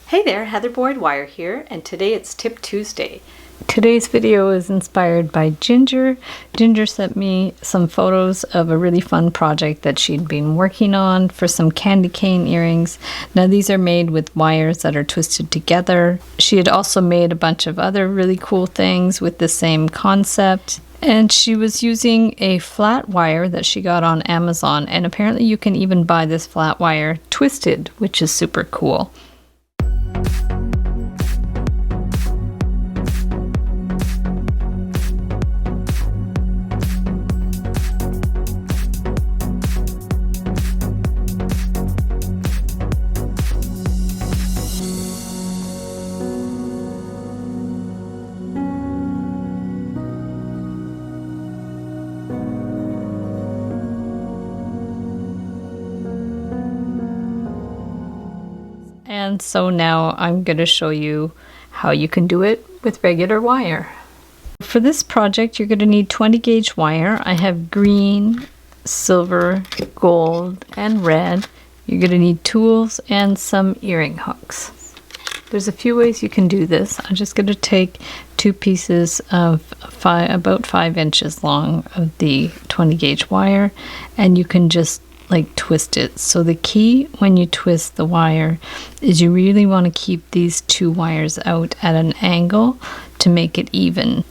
Hey there, Heather Boyd Wire here, and today it's Tip Tuesday. Today's video is inspired by Ginger. Ginger sent me some photos of a really fun project that she'd been working on for some candy cane earrings. Now these are made with wires that are twisted together. She had also made a bunch of other really cool things with the same concept. And she was using a flat wire that she got on Amazon, and apparently you can even buy this flat wire twisted, which is super cool. And so now I'm going to show you how you can do it with regular wire. For this project, you're going to need 20 gauge wire. I have green, silver, gold, and red. You're going to need tools and some earring hooks. There's a few ways you can do this. I'm just going to take two pieces of about 5 inches long of the 20 gauge wire, and you can just twist it. So the key when you twist the wire is you really want to keep these two wires out at an angle to make it even.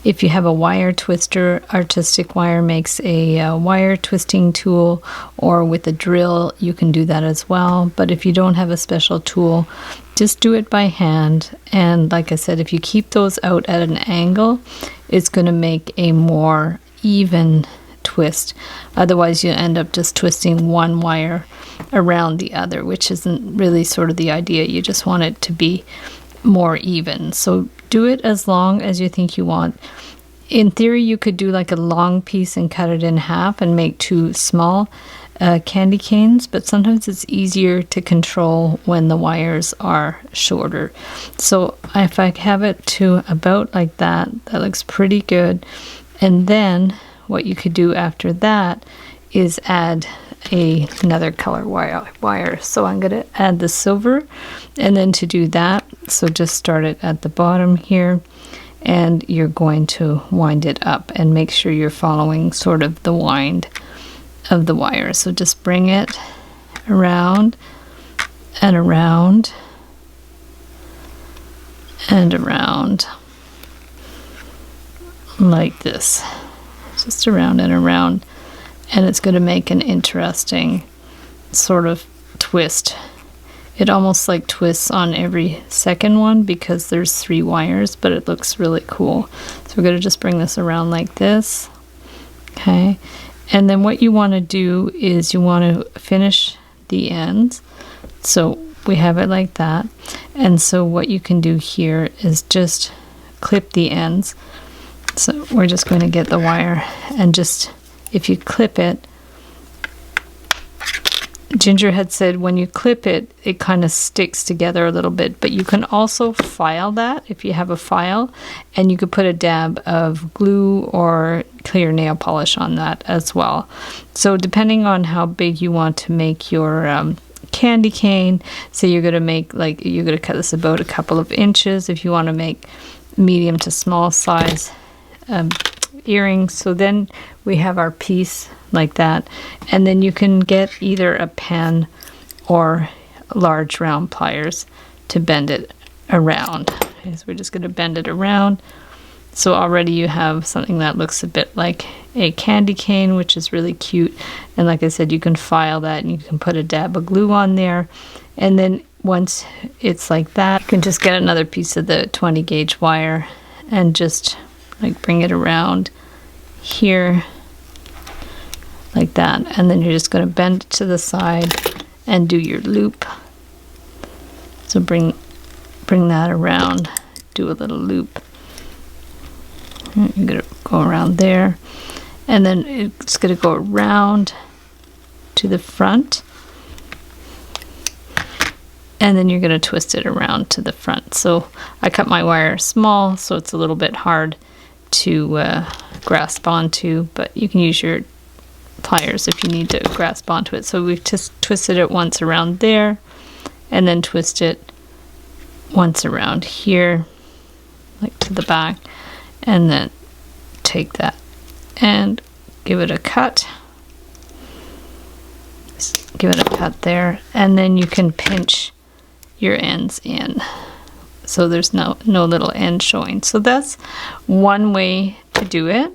If you have a wire twister, Artistic Wire makes a wire twisting tool, or with a drill you can do that as well. But if you don't have a special tool, just do it by hand. And like I said, if you keep those out at an angle, it's going to make a more even twist. Otherwise you end up just twisting one wire around the other, which isn't really sort of the idea. You just want it to be more even. So do it as long as you think you want. In theory, you could do like a long piece and cut it in half and make two small candy canes, but sometimes it's easier to control when the wires are shorter. So if I have it to about like that, that looks pretty good. And then what you could do after that is add another color wire. So I'm going to add the silver, and then to do that, so just start it at the bottom here, and you're going to wind it up and make sure you're following sort of the wind of the wire. So just bring it around and around and around like this. Just around and around, and it's going to make an interesting sort of twist. It almost like twists on every second one because there's 3 wires, but it looks really cool. So we're going to just bring this around like this. Okay, and then what you want to do is you want to finish the ends. So we have it like that, and so what you can do here is just clip the ends. So we're just going to get the wire, and just, if you clip it, Ginger had said when you clip it, it kind of sticks together a little bit, but you can also file that if you have a file, and you could put a dab of glue or clear nail polish on that as well. So depending on how big you want to make your candy cane, say you're going to make, you're going to cut this about a couple of inches if you want to make medium to small size earrings. So then we have our piece like that, and then you can get either a pen or large round pliers to bend it around. Okay, so we're just going to bend it around. So already you have something that looks a bit like a candy cane, which is really cute. And like I said, you can file that and you can put a dab of glue on there, and then once it's like that, you can just get another piece of the 20 gauge wire and just bring it around here like that, and then you're just going to bend it to the side and do your loop. So bring that around, do a little loop. You're going to go around there, and then it's going to go around to the front, and then you're going to twist it around to the front. So I cut my wire small, so it's a little bit hard to grasp onto, but you can use your pliers if you need to grasp onto it. So we've just twisted it once around there, and then twist it once around here, like to the back, and then take that and give it a cut. Just give it a cut there, and then you can pinch your ends in so there's no little end showing. So that's one way to do it,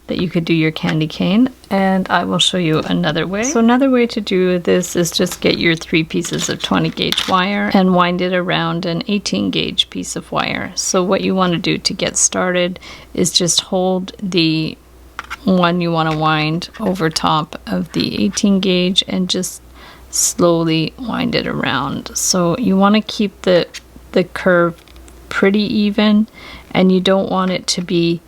that you could do your candy cane, and I will show you another way. So another way to do this is just get your 3 pieces of 20 gauge wire and wind it around an 18 gauge piece of wire. So what you want to do to get started is just hold the one you want to wind over top of the 18 gauge and just slowly wind it around. So you want to keep the curve pretty even, and you don't want it to be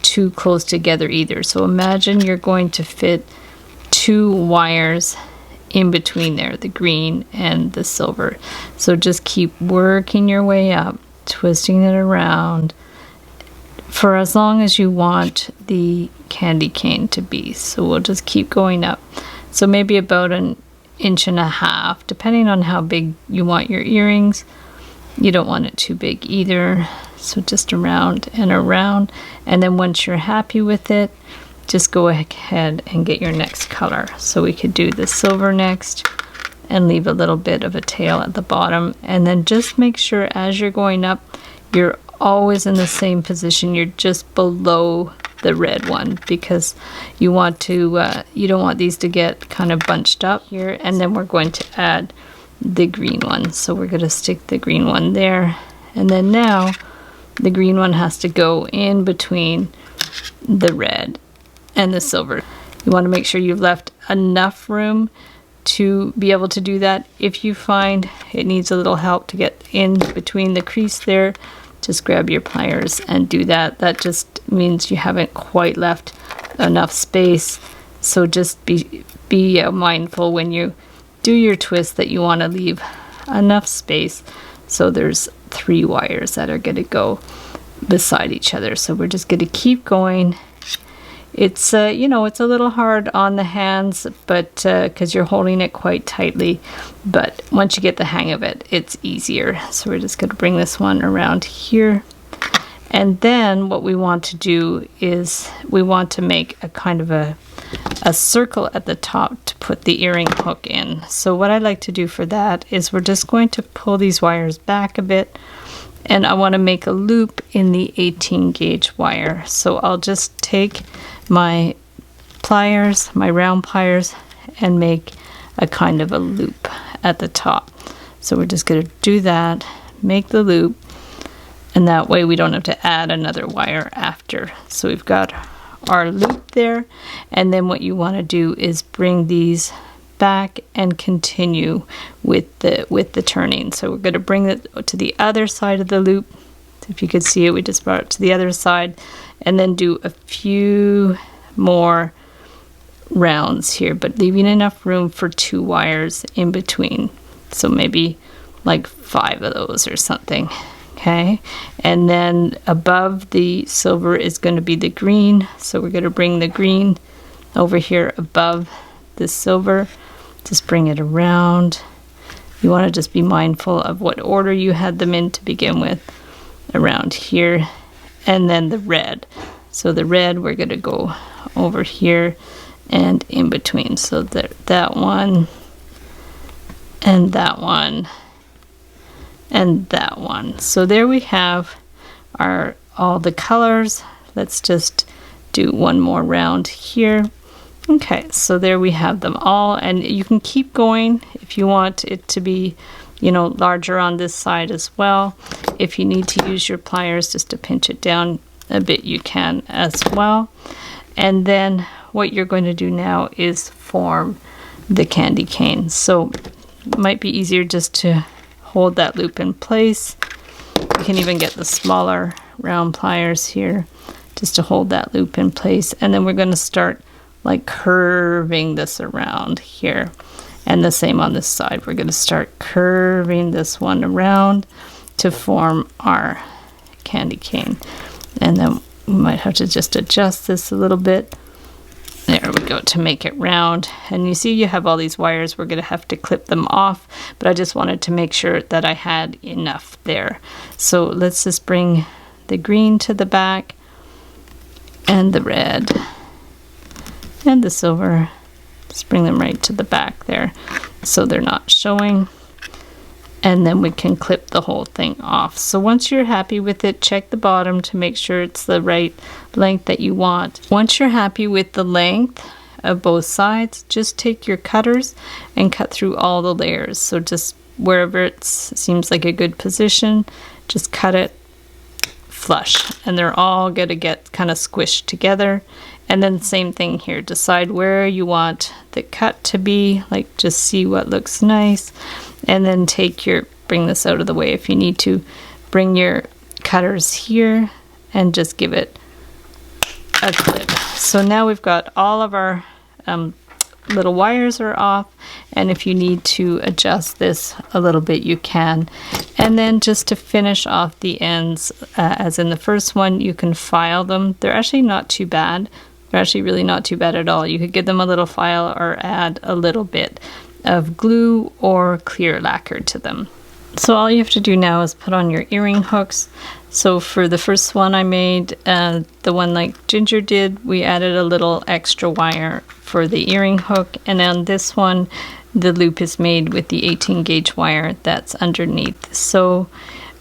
too close together either. So imagine you're going to fit 2 wires in between there, the green and the silver. So just keep working your way up, twisting it around for as long as you want the candy cane to be. So we'll just keep going up. So maybe about 1.5 inches, depending on how big you want your earrings. You don't want it too big either. So just around and around, and then once you're happy with it, just go ahead and get your next color. So we could do the silver next and leave a little bit of a tail at the bottom, and then just make sure as you're going up, you're always in the same position. You're just below the red one, because you want to you don't want these to get kind of bunched up here. And then we're going to add the green one, so we're going to stick the green one there, and then now the green one has to go in between the red and the silver. You want to make sure you've left enough room to be able to do that. If you find it needs a little help to get in between the crease there, just grab your pliers and do that. That just means you haven't quite left enough space. So just be mindful when you do your twist that you want to leave enough space. So there's 3 wires that are going to go beside each other. So we're just going to keep going. It's you know, it's a little hard on the hands, but because you're holding it quite tightly, but once you get the hang of it, it's easier. So we're just going to bring this one around here, and then what we want to do is we want to make a kind of a circle at the top to put the earring hook in. So what I like to do for that is we're just going to pull these wires back a bit, and I want to make a loop in the 18 gauge wire. So I'll just take my pliers, my round pliers, and make a kind of a loop at the top. So we're just going to do that, make the loop, and that way we don't have to add another wire after. So we've got our loop there, and then what you want to do is bring these back and continue with the turning. So we're going to bring it to the other side of the loop. If you could see it, we just brought it to the other side, and then do a few more rounds here, but leaving enough room for 2 wires in between. So maybe like 5 of those or something. Okay, and then above the silver is going to be the green, so we're going to bring the green over here above the silver. Just bring it around. You want to just be mindful of what order you had them in to begin with, around here, and then the red. So the red, we're going to go over here and in between. So that one and that one and that one. So there we have all the colors. Let's just do one more round here. Okay, so there we have them all, and you can keep going if you want it to be, you know, larger on this side as well. If you need to use your pliers just to pinch it down a bit, you can as well. And then what you're going to do now is form the candy cane. So it might be easier just to hold that loop in place. You can even get the smaller round pliers here just to hold that loop in place, and then we're going to start like curving this around here, and the same on this side. We're going to start curving this one around to form our candy cane, and then we might have to just adjust this a little bit There we go, to make it round. And you see you have all these wires. We're going to have to clip them off, but I just wanted to make sure that I had enough there. So let's just bring the green to the back, and the red, and the silver. Just bring them right to the back there so they're not showing. And then we can clip the whole thing off. So once you're happy with it, check the bottom to make sure it's the right length that you want. Once you're happy with the length of both sides, just take your cutters and cut through all the layers. So just wherever it seems like a good position, just cut it flush, and they're all going to get kind of squished together. And then same thing here, decide where you want the cut to be, like just see what looks nice, and then bring this out of the way if you need to, bring your cutters here and just give it a clip. So now we've got all of our little wires are off, and if you need to adjust this a little bit, you can. And then just to finish off the ends, as in the first one, you can file them. They're actually not too bad. They're actually really not too bad at all. You could give them a little file or add a little bit of glue or clear lacquer to them. So all you have to do now is put on your earring hooks. So for the first one I made, the one like Ginger did, we added a little extra wire for the earring hook, and on this one the loop is made with the 18 gauge wire that's underneath. So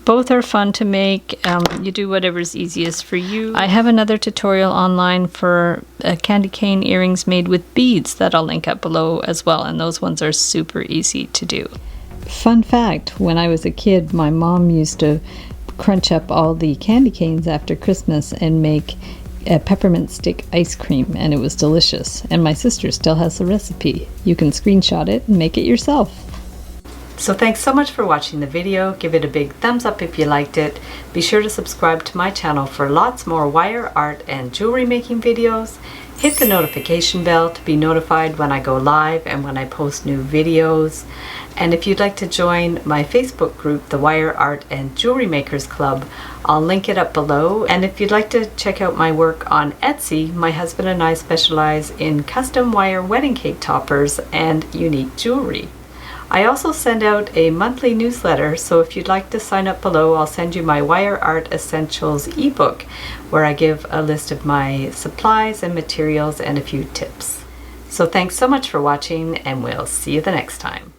both are fun to make. You do whatever's easiest for you. I have another tutorial online for candy cane earrings made with beads that I'll link up below as well, and those ones are super easy to do. Fun fact, when I was a kid, my mom used to crunch up all the candy canes after Christmas and make a peppermint stick ice cream, and it was delicious. And my sister still has the recipe. You can screenshot it and make it yourself. So thanks so much for watching the video. Give it a big thumbs up if you liked it. Be sure to subscribe to my channel for lots more wire art and jewelry making videos. Hit the notification bell to be notified when I go live and when I post new videos. And if you'd like to join my Facebook group, the Wire Art and Jewelry Makers Club, I'll link it up below. And if you'd like to check out my work on Etsy, my husband and I specialize in custom wire wedding cake toppers and unique jewelry. I also send out a monthly newsletter, so if you'd like to sign up below, I'll send you my Wire Art Essentials ebook, where I give a list of my supplies and materials and a few tips. So thanks so much for watching, and we'll see you the next time.